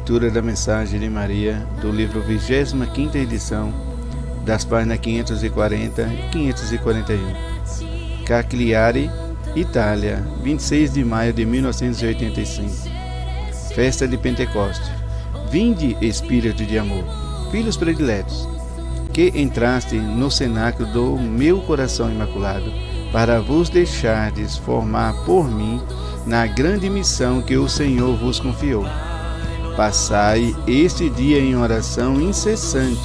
Leitura da Mensagem de Maria, do livro 25ª edição, das páginas 540 e 541. Cagliari, Itália, 26 de maio de 1985. Festa de Pentecostes. Vinde, Espírito de amor, filhos prediletos, que entraste no cenáculo do meu coração imaculado, para vos deixardes formar por mim na grande missão que o Senhor vos confiou. Passai este dia em oração incessante,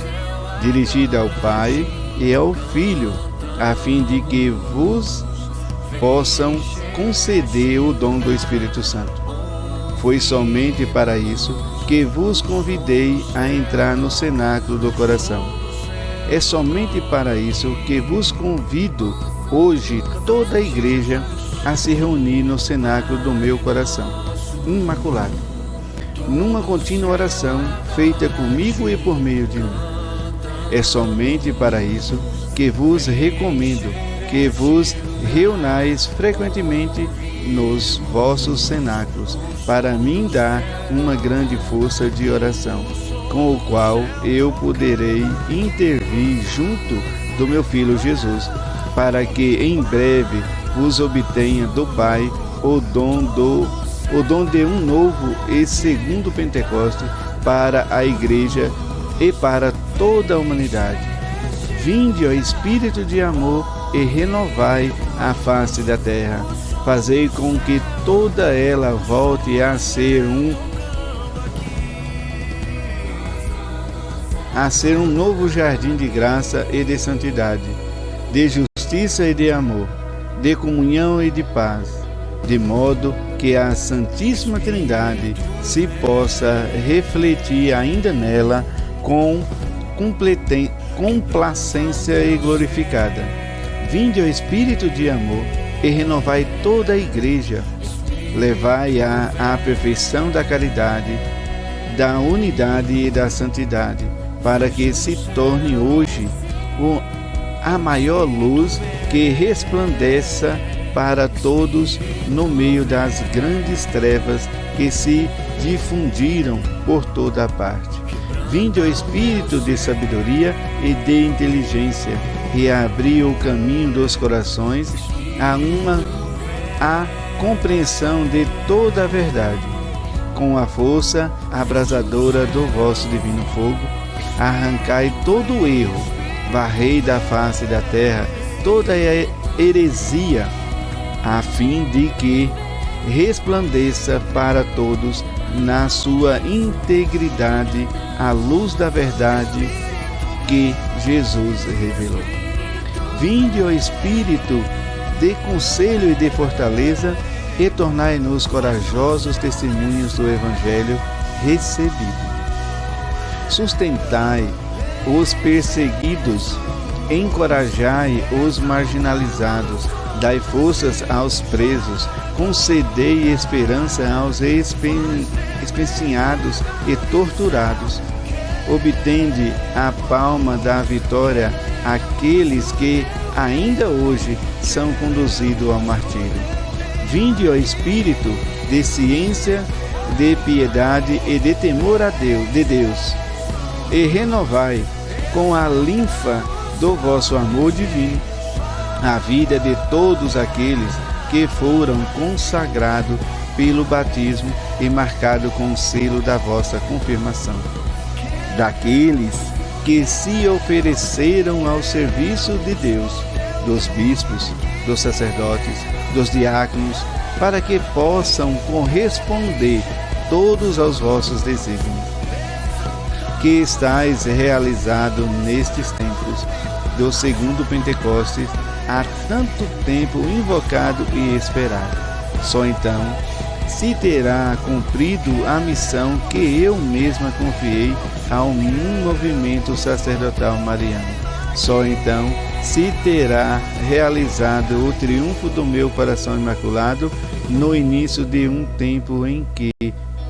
dirigida ao Pai e ao Filho, a fim de que vos possam conceder o dom do Espírito Santo. Foi somente para isso que vos convidei a entrar no cenáculo do coração. É somente para isso que vos convido hoje toda a igreja a se reunir no cenáculo do meu coração imaculado, numa contínua oração feita comigo e por meio de mim. É somente para isso que vos recomendo que vos reunais frequentemente nos vossos cenáculos, para mim dar uma grande força de oração, com o qual eu poderei intervir junto do meu Filho Jesus, para que em breve vos obtenha do Pai o dom de um novo e segundo Pentecoste para a Igreja e para toda a humanidade. Vinde, ó Espírito de amor, e renovai a face da terra. Fazei com que toda ela volte a ser um novo jardim de graça e de santidade, de justiça e de amor, de comunhão e de paz, de modo que a Santíssima Trindade se possa refletir ainda nela com complacência e glorificada. Vinde, ó Espírito de amor, e renovai toda a Igreja, levai-a à perfeição da caridade, da unidade e da santidade, para que se torne hoje a maior luz que resplandeça para todos no meio das grandes trevas que se difundiram por toda a parte. Vinde, ó Espírito de sabedoria e de inteligência, e abri o caminho dos corações a compreensão de toda a verdade. Com a força abrasadora do vosso divino fogo, arrancai todo o erro, varrei da face da terra toda a heresia, a fim de que resplandeça para todos na sua integridade a luz da verdade que Jesus revelou. Vinde, ó Espírito de conselho e de fortaleza, e tornai-nos corajosos testemunhos do Evangelho recebido. Sustentai os perseguidos, encorajai os marginalizados, dai forças aos presos, concedei esperança aos especinhados e torturados. Obtende a palma da vitória àqueles que ainda hoje são conduzidos ao martírio. Vinde, ó Espírito de ciência, de piedade e de temor de Deus, e renovai com a linfa do vosso amor divino a vida de todos aqueles que foram consagrados pelo batismo e marcados com o selo da vossa confirmação. Daqueles que se ofereceram ao serviço de Deus, dos bispos, dos sacerdotes, dos diáconos, para que possam corresponder todos aos vossos desígnios, que estáis realizado nestes tempos do segundo Pentecostes, há tanto tempo invocado e esperado. Só então se terá cumprido a missão que eu mesma confiei ao movimento sacerdotal mariano. Só então se terá realizado o triunfo do meu coração imaculado, no início de um tempo em que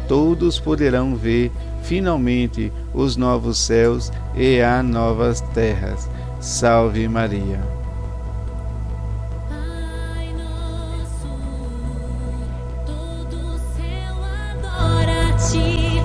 todos poderão ver finalmente os novos céus e as novas terras. Salve Maria. Todo céu adora-te.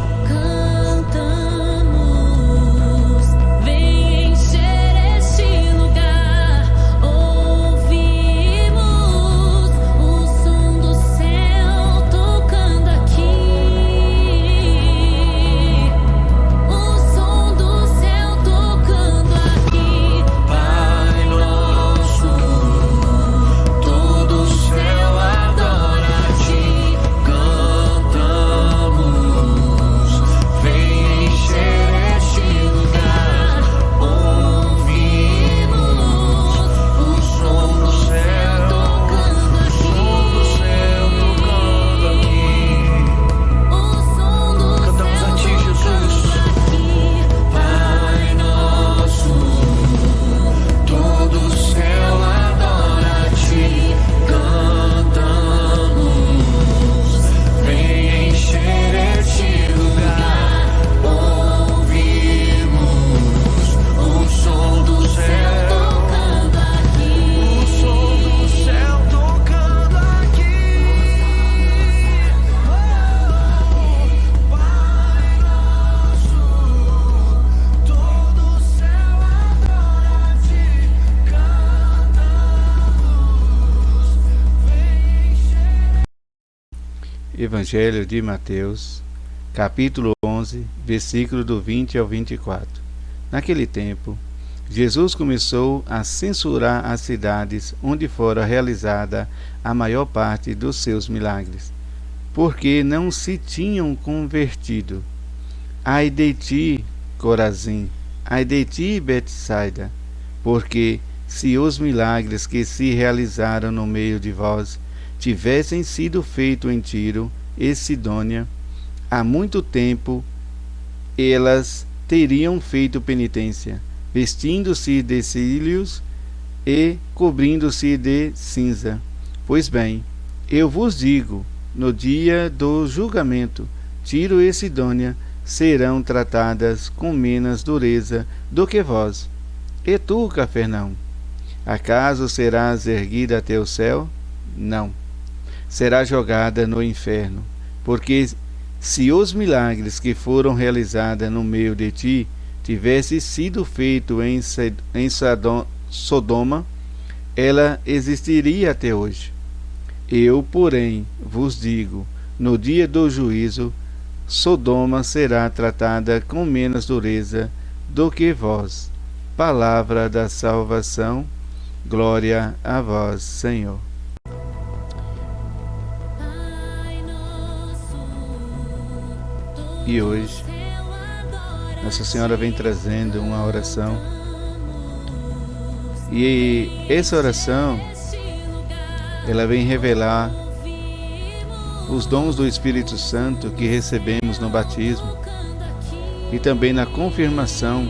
Evangelho de Mateus, capítulo 11, versículo do 20 ao 24. Naquele tempo, Jesus começou a censurar as cidades onde fora realizada a maior parte dos seus milagres, porque não se tinham convertido. Ai de ti, Corazim! Ai de ti, Betsaida! Porque se os milagres que se realizaram no meio de vós tivessem sido feitos em Tiro e Sidônia, há muito tempo elas teriam feito penitência, vestindo-se de cílios e cobrindo-se de cinza. Pois bem, eu vos digo, no dia do julgamento, Tiro e Sidônia serão tratadas com menos dureza do que vós. E tu, Cafarnaum, acaso serás erguida até o céu? Não. Será jogada no inferno, porque se os milagres que foram realizados no meio de ti tivessem sido feitos em Sodoma, ela existiria até hoje. Eu, porém, vos digo, no dia do juízo, Sodoma será tratada com menos dureza do que vós. Palavra da salvação, glória a vós, Senhor. E hoje, Nossa Senhora vem trazendo uma oração. E essa oração, ela vem revelar os dons do Espírito Santo que recebemos no batismo e também na confirmação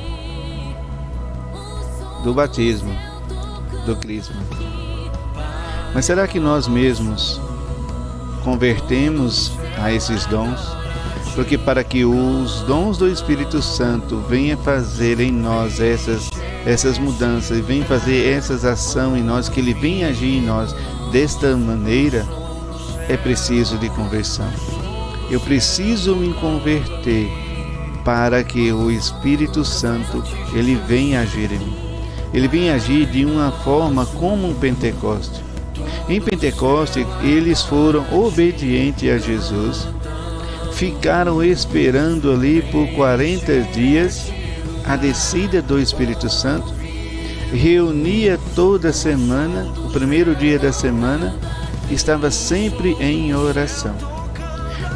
do batismo, do crisma. Mas será que nós mesmos convertemos a esses dons? Porque para que os dons do Espírito Santo venham fazer em nós essas mudanças, venham fazer essas ações em nós, que Ele venha agir em nós desta maneira, é preciso de conversão. Eu preciso me converter para que o Espírito Santo Ele venha agir em mim. Ele venha agir de uma forma como um Pentecoste. Em Pentecoste, eles foram obedientes a Jesus, ficaram esperando ali por 40 dias a descida do Espírito Santo, reunia toda semana, o primeiro dia da semana, estava sempre em oração.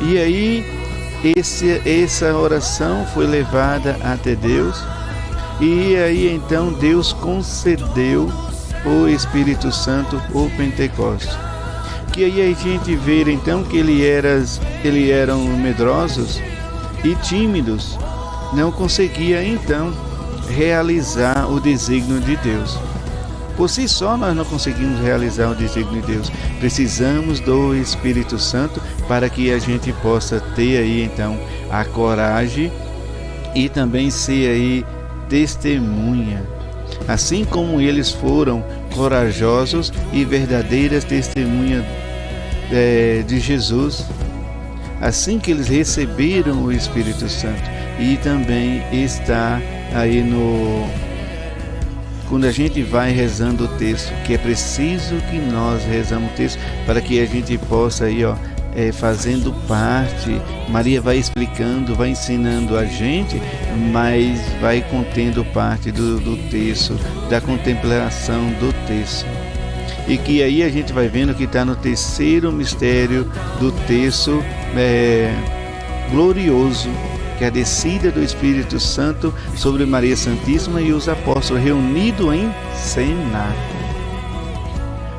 E aí, essa oração foi levada até Deus, e aí então Deus concedeu o Espírito Santo, o Pentecoste. Que aí a gente vê então que eles eram medrosos e tímidos, não conseguia então realizar o desígnio de Deus. Por si só nós não conseguimos realizar o desígnio de Deus. Precisamos do Espírito Santo para que a gente possa ter aí então a coragem e também ser aí testemunha. Assim como eles foram corajosos e verdadeiras testemunhas de Jesus, assim que eles receberam o Espírito Santo. E também está aí quando a gente vai rezando o texto, que é preciso que nós rezamos o texto para que a gente possa aí, fazendo parte. Maria vai explicando, vai ensinando a gente, mas vai contendo parte do texto, da contemplação do texto. E que aí a gente vai vendo que está no terceiro mistério do texto glorioso, que é a descida do Espírito Santo sobre Maria Santíssima e os apóstolos reunidos em cenáculo.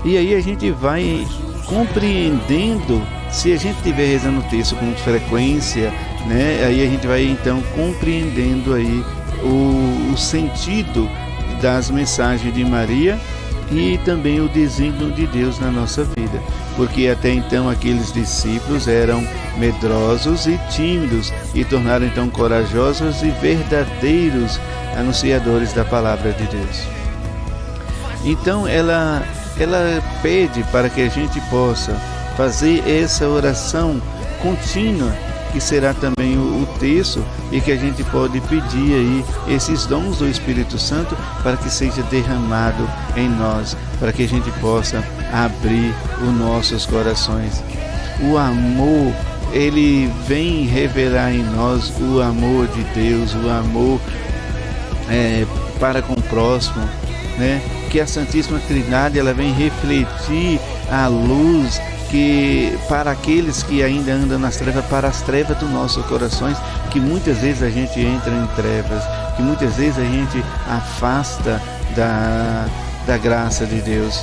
E aí a gente vai compreendendo, se a gente estiver rezando o texto com frequência, né, aí a gente vai então compreendendo aí o sentido das mensagens de Maria e também o desígnio de Deus na nossa vida, porque até então aqueles discípulos eram medrosos e tímidos e tornaram então corajosos e verdadeiros anunciadores da palavra de Deus. Então ela pede para que a gente possa fazer essa oração contínua, que será também o texto, e que a gente pode pedir aí esses dons do Espírito Santo para que seja derramado em nós, para que a gente possa abrir os nossos corações. o amor, ele vem revelar em nós o amor de Deus, o amor para com o próximo, né? Que a Santíssima Trindade, ela vem refletir a luz que para aqueles que ainda andam nas trevas, para as trevas dos nossos corações, que muitas vezes a gente entra em trevas, que muitas vezes a gente afasta da graça de Deus,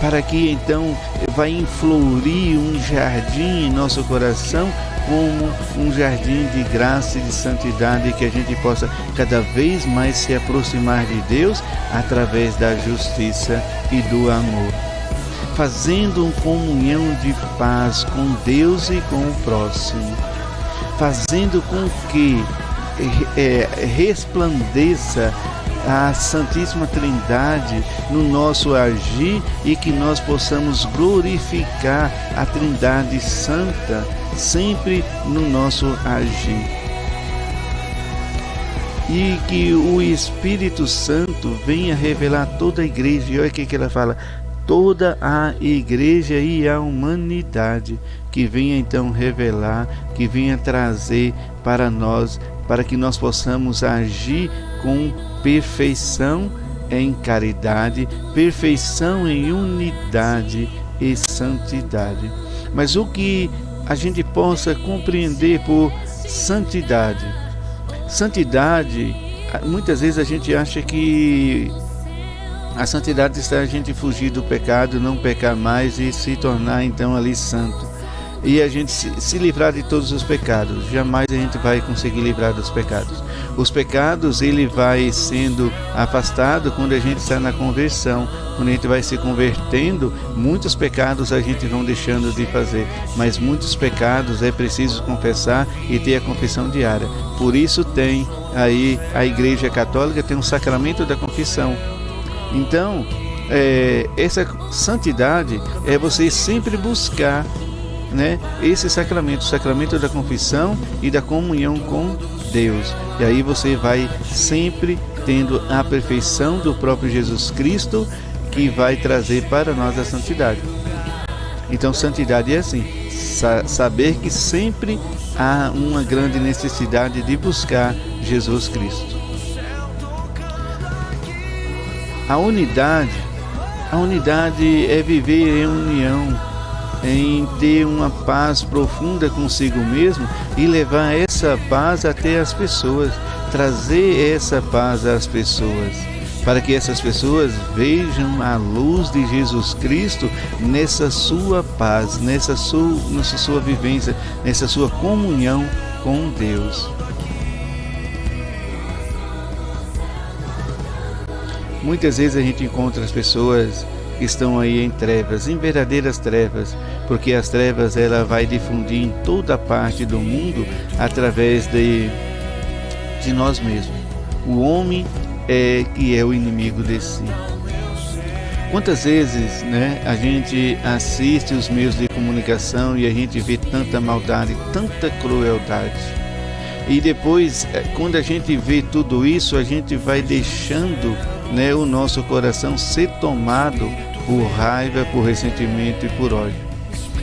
para que então vai inflorir um jardim em nosso coração, como um jardim de graça e de santidade, que a gente possa cada vez mais se aproximar de Deus através da justiça e do amor, fazendo uma comunhão de paz com Deus e com o próximo, fazendo com que resplandeça a Santíssima Trindade no nosso agir e que nós possamos glorificar a Trindade Santa sempre no nosso agir. E que o Espírito Santo venha revelar toda a igreja. E olha o que ela fala: toda a igreja e a humanidade, que venha então revelar, que venha trazer para nós, para que nós possamos agir com perfeição em caridade, perfeição em unidade e santidade. Mas o que a gente possa compreender por santidade? Santidade, muitas vezes a gente acha que a santidade está a gente fugir do pecado, não pecar mais e se tornar então ali santo. E a gente se livrar de todos os pecados. Jamais a gente vai conseguir livrar dos pecados. Os pecados, ele vai sendo afastado quando a gente está na conversão. Quando a gente vai se convertendo, muitos pecados a gente vão deixando de fazer. Mas muitos pecados é preciso confessar e ter a confissão diária. Por isso tem aí a Igreja Católica tem um sacramento da confissão. Então, essa santidade é você sempre buscar, né, esse sacramento, o sacramento da confissão e da comunhão com Deus. E aí você vai sempre tendo a perfeição do próprio Jesus Cristo, que vai trazer para nós a santidade. Então, santidade é assim, saber que sempre há uma grande necessidade de buscar Jesus Cristo. A unidade é viver em união, em ter uma paz profunda consigo mesmo e levar essa paz até as pessoas, trazer essa paz às pessoas, para que essas pessoas vejam a luz de Jesus Cristo nessa sua paz, nessa sua vivência, nessa sua comunhão com Deus. Muitas vezes a gente encontra as pessoas que estão aí em trevas, em verdadeiras trevas, porque as trevas ela vai difundir em toda parte do mundo através de nós mesmos. O homem que é o inimigo de si. Quantas vezes, né, a gente assiste os meios de comunicação e a gente vê tanta maldade, tanta crueldade. E depois, quando a gente vê tudo isso, a gente vai deixando, né, o nosso coração ser tomado por raiva, por ressentimento e por ódio.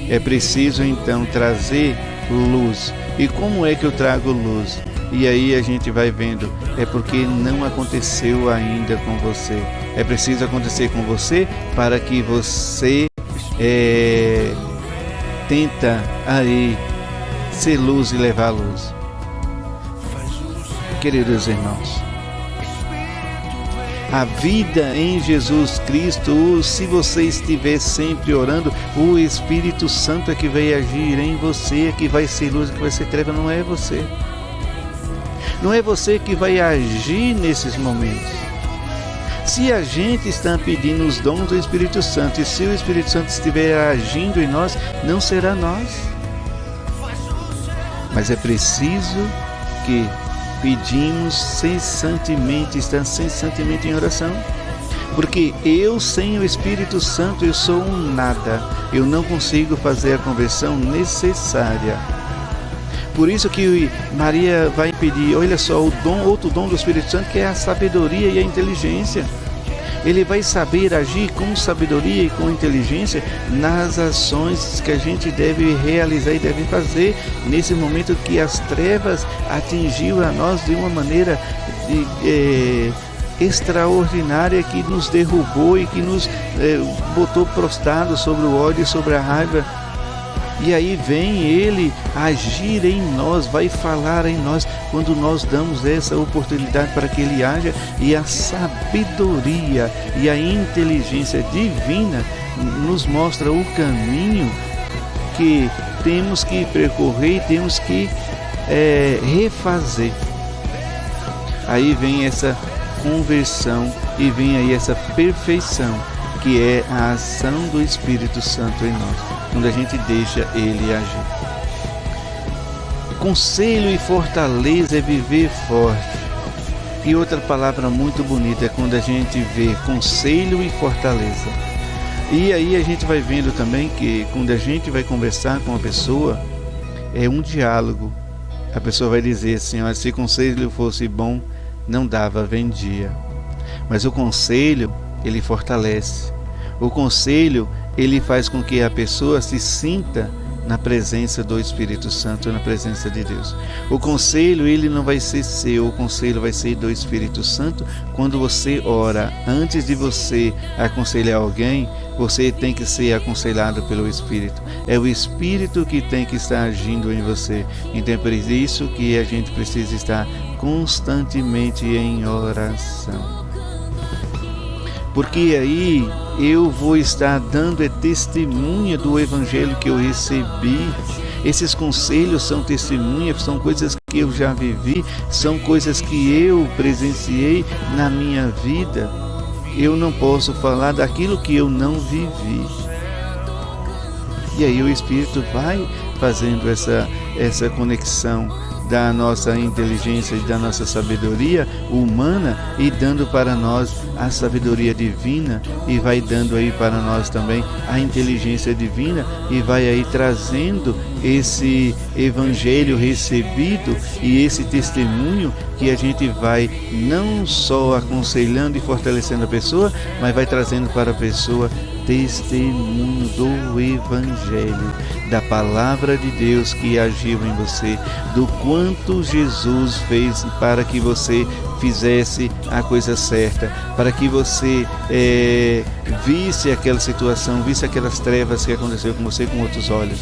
É preciso então trazer luz. E como é que eu trago luz? E aí a gente vai vendo, é porque não aconteceu ainda com você. É preciso acontecer com você para que você tenta aí ser luz e levar luz. Queridos irmãos, a vida em Jesus Cristo, se você estiver sempre orando, o Espírito Santo é que vai agir em você, é que vai ser luz, é que vai ser treva, não é você. Não é você que vai agir nesses momentos. Se a gente está pedindo os dons do Espírito Santo, e se o Espírito Santo estiver agindo em nós, não será nós. Mas é preciso que pedimos cessantemente, estar cessantemente em oração. Porque eu, sem o Espírito Santo, eu sou um nada. Eu não consigo fazer a conversão necessária. Por isso que Maria vai pedir, olha só, outro dom do Espírito Santo, que é a sabedoria e a inteligência. Ele vai saber agir com sabedoria e com inteligência nas ações que a gente deve realizar e deve fazer nesse momento que as trevas atingiu a nós de uma maneira extraordinária, que nos derrubou e que nos botou prostrados sobre o ódio e sobre a raiva. E aí vem Ele agir em nós, vai falar em nós, quando nós damos essa oportunidade para que Ele haja, e a sabedoria e a inteligência divina nos mostra o caminho que temos que percorrer e temos que refazer. Aí vem essa conversão e vem aí essa perfeição, que é a ação do Espírito Santo em nós, quando a gente deixa Ele agir. Conselho e fortaleza é viver forte. E outra palavra muito bonita é quando a gente vê conselho e fortaleza. E aí a gente vai vendo também que quando a gente vai conversar com a pessoa, é um diálogo. A pessoa vai dizer assim: olha, se conselho fosse bom, não dava, vendia. Mas o conselho, ele fortalece. O conselho, ele faz com que a pessoa se sinta na presença do Espírito Santo, na presença de Deus. O conselho, ele não vai ser seu, o conselho vai ser do Espírito Santo. Quando você ora, antes de você aconselhar alguém, você tem que ser aconselhado pelo Espírito. É o Espírito que tem que estar agindo em você. Então é por isso que a gente precisa estar constantemente em oração. Porque aí eu vou estar dando testemunha do Evangelho que eu recebi. Esses conselhos são testemunhas, são coisas que eu já vivi, são coisas que eu presenciei na minha vida. Eu não posso falar daquilo que eu não vivi. E aí o Espírito vai fazendo essa conexão da nossa inteligência e da nossa sabedoria humana e dando para nós a sabedoria divina, e vai dando aí para nós também a inteligência divina, e vai aí trazendo esse evangelho recebido e esse testemunho que a gente vai não só aconselhando e fortalecendo a pessoa, mas vai trazendo para a pessoa testemunho do Evangelho, da palavra de Deus que agiu em você, do quanto Jesus fez para que você fizesse a coisa certa, para que você visse aquela situação, visse aquelas trevas que aconteceu com você com outros olhos,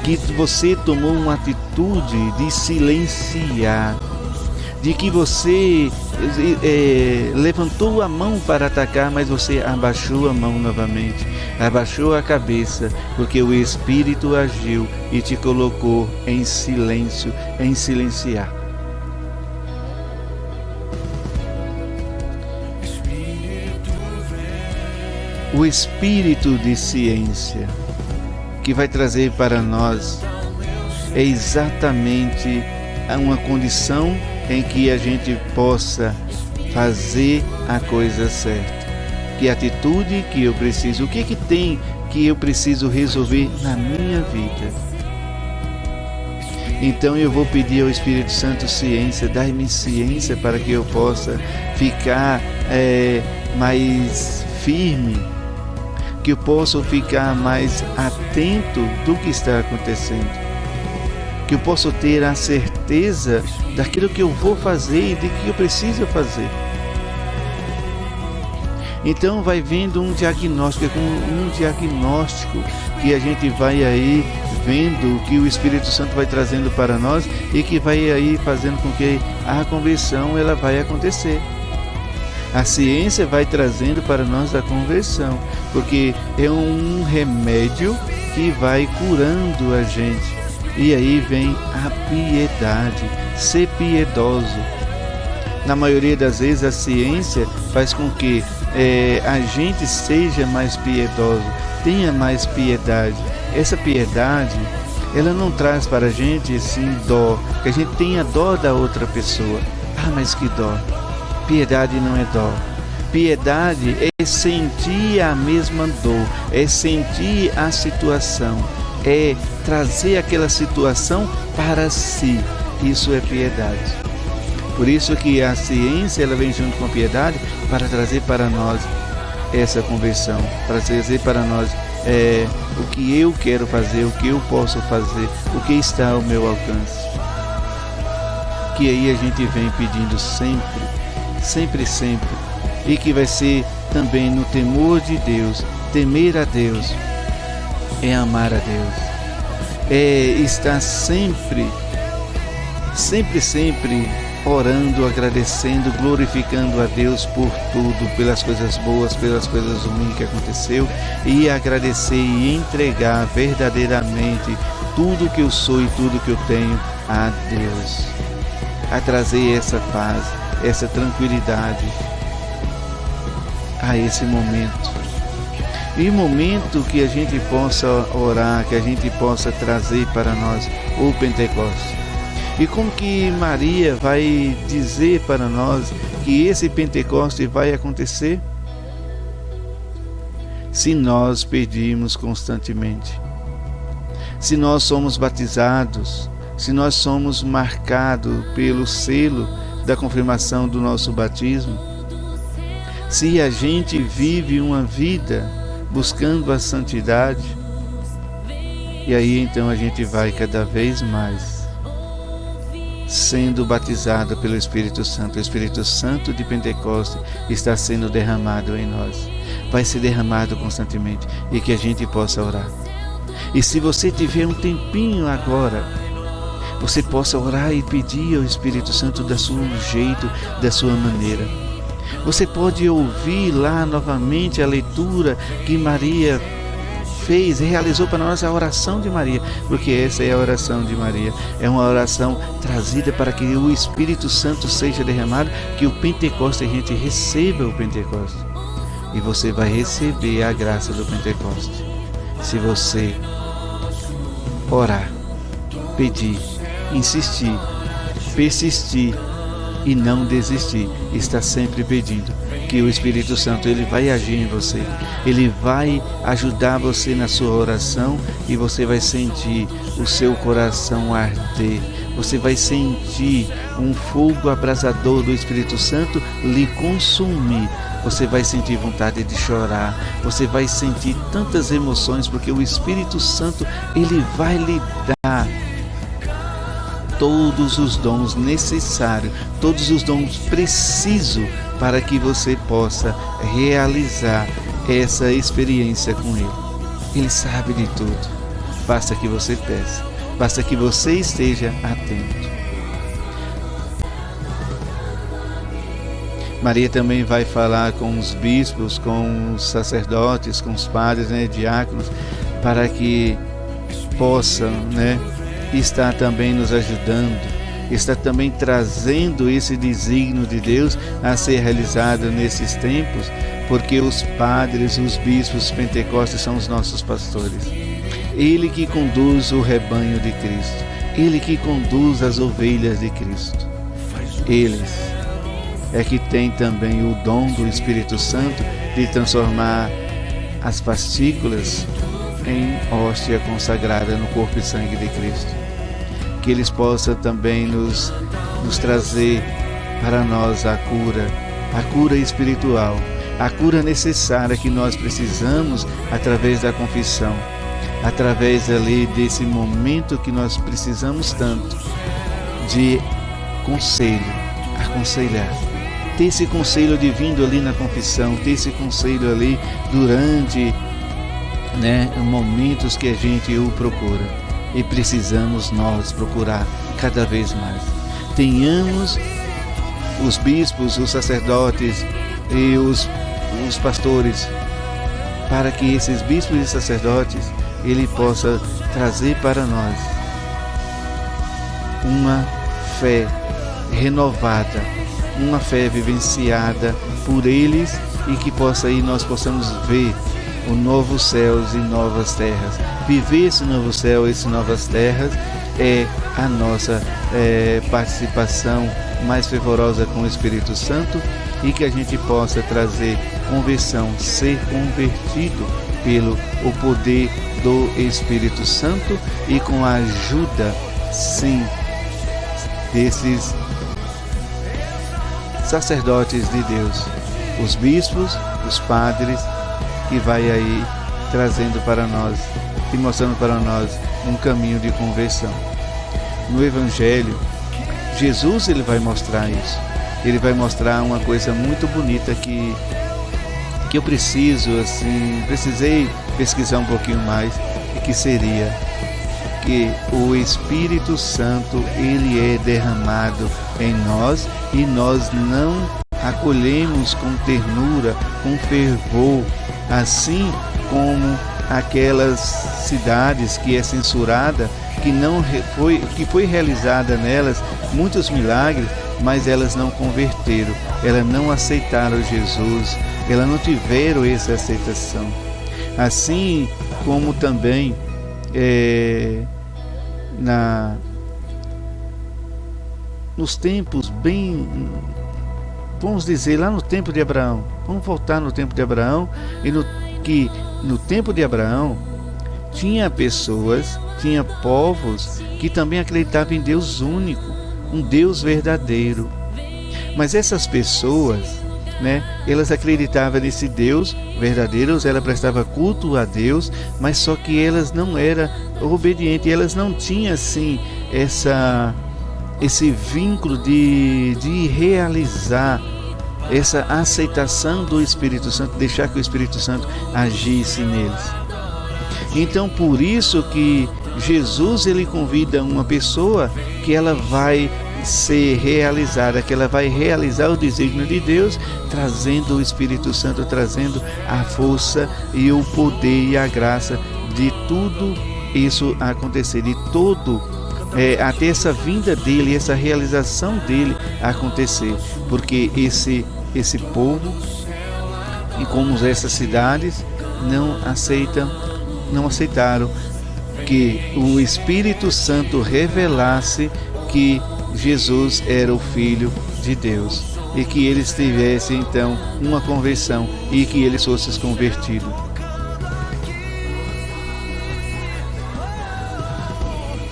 que você tomou uma atitude de silenciar, de que você levantou a mão para atacar, mas você abaixou a mão novamente, abaixou a cabeça, porque o Espírito agiu e te colocou em silêncio, em silenciar. O Espírito de ciência que vai trazer para nós é exatamente uma condição em que a gente possa fazer a coisa certa. Que atitude que eu preciso, o que tem que eu preciso resolver na minha vida. Então eu vou pedir ao Espírito Santo ciência, dai-me ciência para que eu possa ficar mais firme, que eu possa ficar mais atento do que está acontecendo, que eu possa ter a certeza daquilo que eu vou fazer e de que eu preciso fazer. Então vai vindo um diagnóstico, que a gente vai aí vendo, que o Espírito Santo vai trazendo para nós e que vai aí fazendo com que a conversão ela vai acontecer. A ciência vai trazendo para nós a conversão, porque é um remédio que vai curando a gente. E aí vem a piedade, ser piedoso. Na maioria das vezes a ciência faz com que a gente seja mais piedoso, tenha mais piedade. Essa piedade, ela não traz para a gente assim dó, que a gente tenha dó da outra pessoa. Ah, mas que dó! Piedade não é dó. Piedade é sentir a mesma dor, é sentir a situação, é trazer aquela situação para si. Isso é piedade. Por isso que a ciência ela vem junto com a piedade para trazer para nós essa conversão, para trazer para nós o que eu quero fazer, o que eu posso fazer, o que está ao meu alcance. Que aí a gente vem pedindo sempre, sempre, sempre, e que vai ser também no temor de Deus. Temer a Deus é amar a Deus, é estar sempre, sempre, sempre orando, agradecendo, glorificando a Deus por tudo, pelas coisas boas, pelas coisas ruins que aconteceu, e agradecer e entregar verdadeiramente tudo que eu sou e tudo que eu tenho a Deus, a trazer essa paz, essa tranquilidade a esse momento. E momento que a gente possa orar, que a gente possa trazer para nós o Pentecostes. E como que Maria vai dizer para nós que esse Pentecostes vai acontecer? Se nós pedirmos constantemente, se nós somos batizados, se nós somos marcados pelo selo da confirmação do nosso batismo, se a gente vive uma vida buscando a santidade, e aí então a gente vai cada vez mais sendo batizado pelo Espírito Santo. O Espírito Santo de Pentecostes está sendo derramado em nós, vai ser derramado constantemente, e que a gente possa orar. E se você tiver um tempinho agora, você possa orar e pedir ao Espírito Santo do seu jeito, da sua maneira. Você pode ouvir lá novamente a leitura que Maria fez e realizou para nós, a oração de Maria, porque essa é a oração de Maria, é uma oração trazida para que o Espírito Santo seja derramado, que o Pentecostes, a gente receba o Pentecostes, e você vai receber a graça do Pentecostes se você orar, pedir, insistir, persistir e não desistir. Está sempre pedindo que o Espírito Santo, ele vai agir em você, ele vai ajudar você na sua oração, e você vai sentir o seu coração arder, você vai sentir um fogo abrasador do Espírito Santo lhe consumir, você vai sentir vontade de chorar, você vai sentir tantas emoções, porque o Espírito Santo, ele vai lhe dar todos os dons necessários, todos os dons precisos para que você possa realizar essa experiência com Ele. Ele sabe de tudo, basta que você peça, basta que você esteja atento. Maria também vai falar com os bispos, com os sacerdotes, com os padres, diáconos, para que possam, está também nos ajudando, está também trazendo esse desígnio de Deus a ser realizado nesses tempos, porque os padres, os bispos, os pentecostes são os nossos pastores. Ele que conduz o rebanho de Cristo, ele que conduz as ovelhas de Cristo. Eles é que tem também o dom do Espírito Santo de transformar as partículas em hóstia consagrada no corpo e sangue de Cristo. Que eles possam também nos trazer para nós a cura espiritual, a cura necessária que nós precisamos através da confissão, através ali desse momento que nós precisamos tanto de conselho, aconselhar. Ter esse conselho divino ali na confissão, ter esse conselho ali durante momentos que a gente o procura. E precisamos nós procurar cada vez mais. Tenhamos os bispos, os sacerdotes e os pastores, para que esses bispos e sacerdotes, ele possa trazer para nós uma fé renovada, uma fé vivenciada por eles, e que nós possamos ver o novo céus e novas terras. Viver esse novo céu e essas novas terras é a nossa participação mais fervorosa com o Espírito Santo, e que a gente possa trazer conversão, ser convertido pelo o poder do Espírito Santo, e com a ajuda, sim, desses sacerdotes de Deus, os bispos, os padres, que vai aí trazendo para nós e mostrando para nós um caminho de conversão. No Evangelho, Jesus ele vai mostrar isso. Ele vai mostrar uma coisa muito bonita que eu precisei pesquisar um pouquinho mais, e que seria que o Espírito Santo ele é derramado em nós e nós não acolhemos com ternura, com fervor, assim como aquelas cidades que é censurada, que foi realizada nelas muitos milagres, mas elas não converteram, elas não aceitaram Jesus, elas não tiveram essa aceitação. Assim como também nos tempos bem, vamos dizer, lá no tempo de Abraão, vamos voltar no tempo de Abraão, que no tempo de Abraão tinha pessoas, tinha povos que também acreditavam em Deus único, um Deus verdadeiro. Mas essas pessoas, elas acreditavam nesse Deus verdadeiro, elas prestavam culto a Deus, mas só que elas não eram obedientes, elas não tinham assim esse vínculo de realizar essa aceitação do Espírito Santo, deixar que o Espírito Santo agisse neles. Então, por isso que Jesus ele convida uma pessoa que ela vai ser realizada, que ela vai realizar o desígnio de Deus, trazendo o Espírito Santo, trazendo a força e o poder e a graça de tudo isso acontecer, de todo até essa vinda dele, essa realização dele acontecer, porque esse povo e como essas cidades não aceitaram que o Espírito Santo revelasse que Jesus era o Filho de Deus e que eles tivessem então uma conversão e que eles fossem convertidos.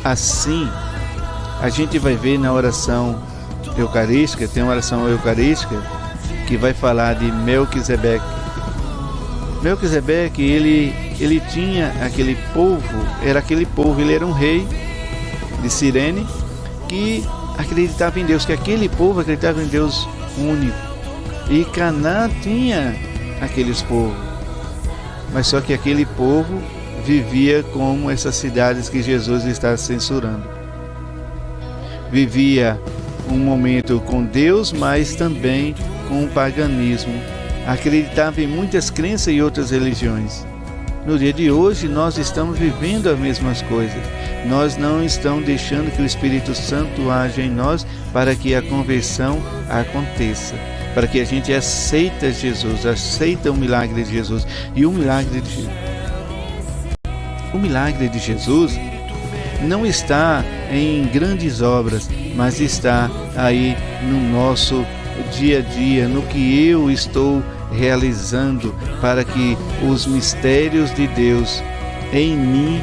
Assim, a gente vai ver na oração eucarística, tem uma oração eucarística que vai falar de Melquisedeque. Melquisedeque, ele tinha aquele povo, ele era um rei de Cirene que acreditava em Deus, que aquele povo acreditava em Deus único. E Canaã tinha aqueles povos, mas só que aquele povo vivia como essas cidades que Jesus está censurando. Vivia um momento com Deus, mas também com o paganismo. Acreditava em muitas crenças e outras religiões. No dia de hoje, nós estamos vivendo as mesmas coisas. Nós não estamos deixando que o Espírito Santo haja em nós para que a conversão aconteça, para que a gente aceite Jesus, aceita o milagre de Jesus. E o milagre de Jesus não está em grandes obras, mas está aí no nosso dia a dia, no que eu estou realizando para que os mistérios de Deus em mim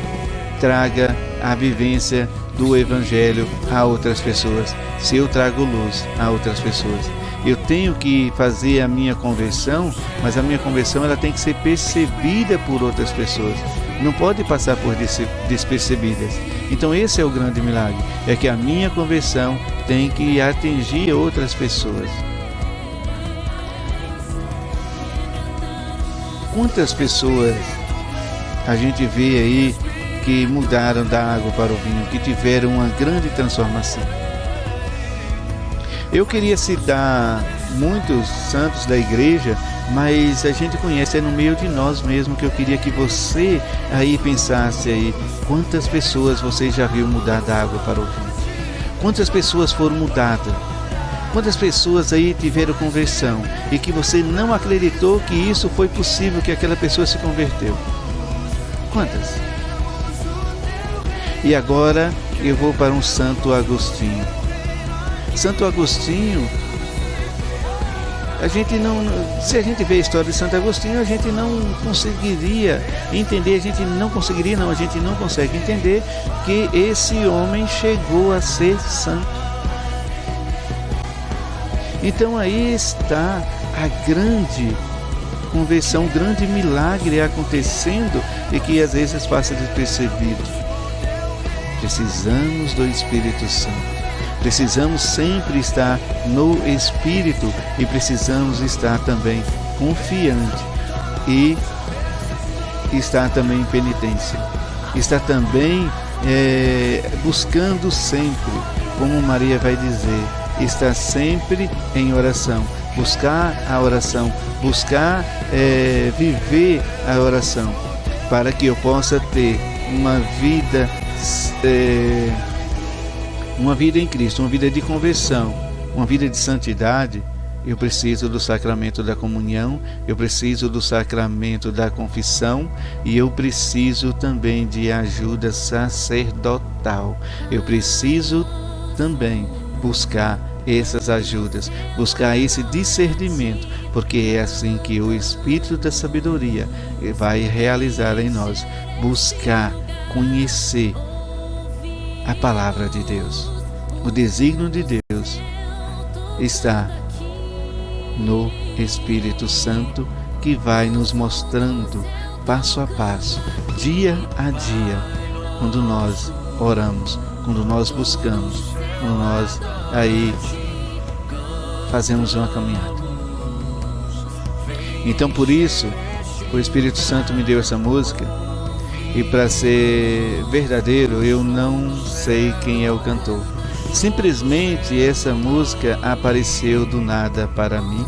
traga a vivência do Evangelho a outras pessoas. Se eu trago luz a outras pessoas, eu tenho que fazer a minha conversão, mas a minha conversão ela tem que ser percebida por outras pessoas, não pode passar por despercebidas. Então esse é o grande milagre, é que a minha conversão tem que atingir outras pessoas. Quantas pessoas a gente vê aí que mudaram da água para o vinho, que tiveram uma grande transformação? Eu queria citar muitos santos da igreja, mas a gente conhece, é no meio de nós mesmo, que eu queria que você aí pensasse aí, quantas pessoas você já viu mudar da água para o vinho? Quantas pessoas foram mudadas? Quantas pessoas aí tiveram conversão e que você não acreditou que isso foi possível, que aquela pessoa se converteu? Quantas? E agora eu vou para um Santo Agostinho. Santo Agostinho, se a gente vê a história de Santo Agostinho, a gente não conseguiria entender, a gente não consegue entender que esse homem chegou a ser santo. Então aí está a grande conversão, um grande milagre acontecendo e que às vezes passa despercebido. Precisamos do Espírito Santo. Precisamos sempre estar no Espírito e precisamos estar também confiante e estar também em penitência. Estar também buscando sempre, como Maria vai dizer, estar sempre em oração. Buscar a oração, buscar viver a oração, para que eu possa ter uma vida em Cristo, uma vida de conversão, uma vida de santidade. Eu preciso do sacramento da comunhão, eu preciso do sacramento da confissão e eu preciso também de ajuda sacerdotal. Eu preciso também buscar essas ajudas, buscar esse discernimento, porque é assim que o Espírito da sabedoria vai realizar em nós, buscar, conhecer a palavra de Deus. O desígnio de Deus está no Espírito Santo, que vai nos mostrando passo a passo, dia a dia, quando nós oramos, quando nós buscamos, quando nós aí fazemos uma caminhada. Então, por isso, o Espírito Santo me deu essa música, e para ser verdadeiro, eu não sei quem é o cantor. Simplesmente essa música apareceu do nada para mim,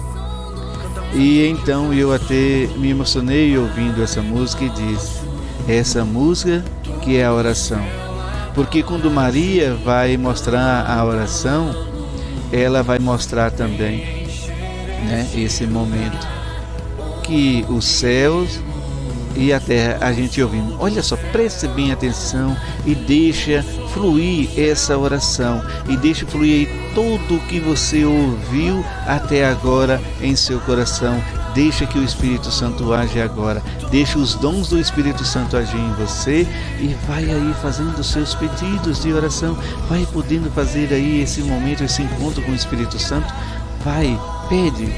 e então eu até me emocionei ouvindo essa música e disse: essa música que é a oração. Porque quando Maria vai mostrar a oração, ela vai mostrar também, esse momento que os céus e a terra a gente ouvindo. Olha só, preste bem atenção e deixa fluir essa oração, e deixa fluir tudo o que você ouviu até agora em seu coração. Deixa que o Espírito Santo age agora, deixa os dons do Espírito Santo agir em você, e vai aí fazendo os seus pedidos de oração, vai podendo fazer aí esse momento, esse encontro com o Espírito Santo. Vai, pede,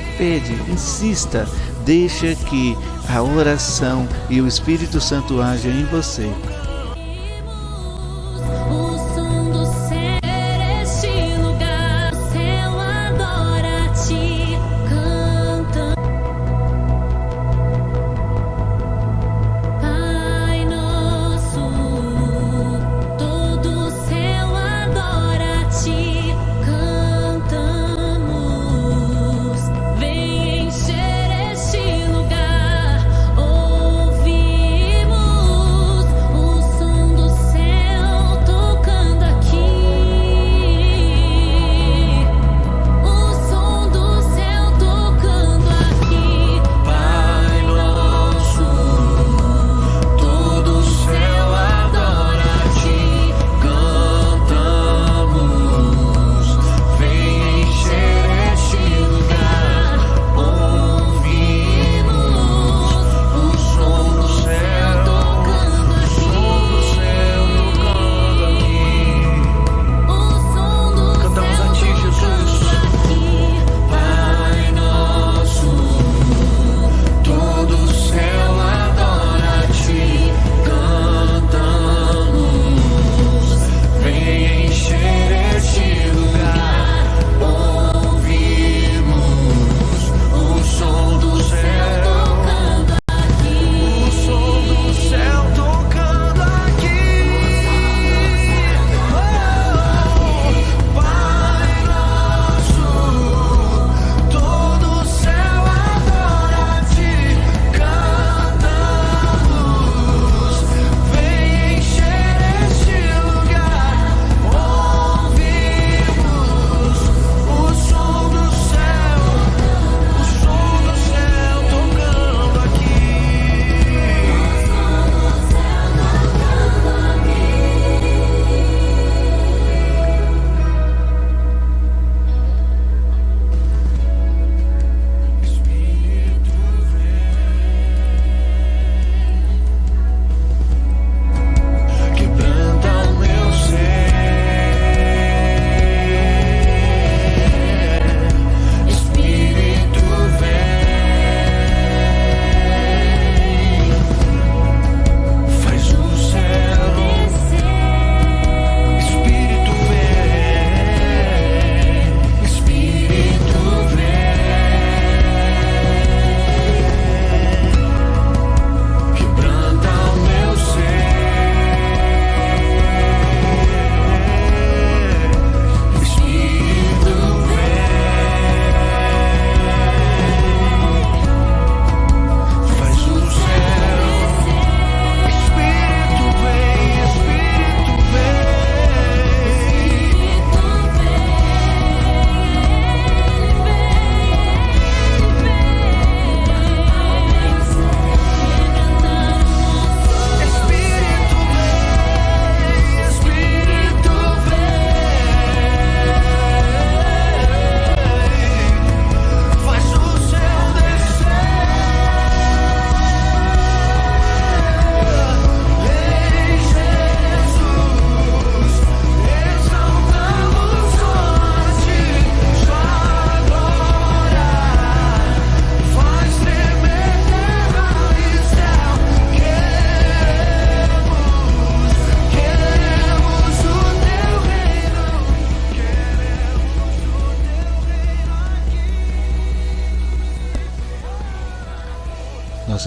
insista, deixa que a oração e o Espírito Santo ajam em você. Ouvimos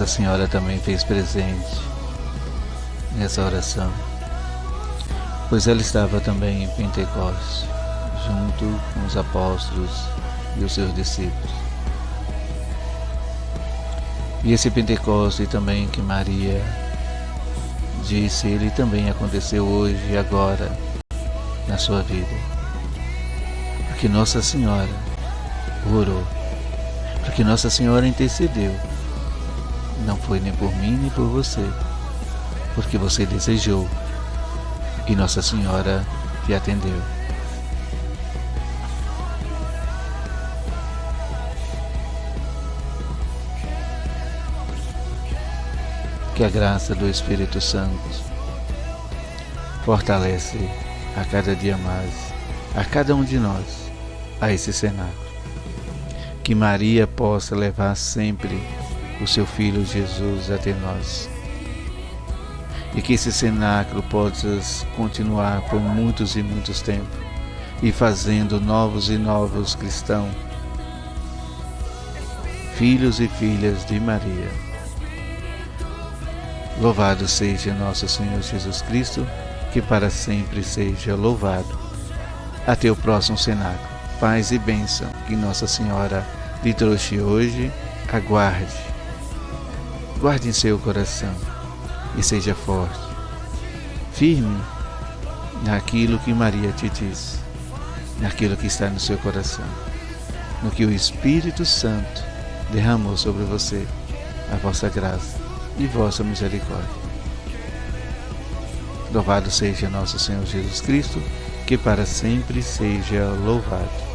Nossa Senhora também fez presente nessa oração, pois ela estava também em Pentecostes, junto com os apóstolos e os seus discípulos. E esse Pentecostes também que Maria disse, ele também aconteceu hoje e agora na sua vida. Porque Nossa Senhora orou, porque Nossa Senhora intercedeu. Não foi nem por mim nem por você, porque você desejou e Nossa Senhora te atendeu. Que a graça do Espírito Santo fortalece a cada dia mais a cada um de nós a esse cenáculo. Que Maria possa levar sempre o seu Filho Jesus até nós. E que esse cenáculo possa continuar por muitos e muitos tempos, e fazendo novos e novos cristãos, filhos e filhas de Maria. Louvado seja nosso Senhor Jesus Cristo, que para sempre seja louvado. Até o próximo cenáculo. Paz e bênção que Nossa Senhora lhe trouxe hoje. Aguarde. Guarde em seu coração e seja forte, firme naquilo que Maria te disse, naquilo que está no seu coração, no que o Espírito Santo derramou sobre você, a vossa graça e vossa misericórdia. Louvado seja nosso Senhor Jesus Cristo, que para sempre seja louvado.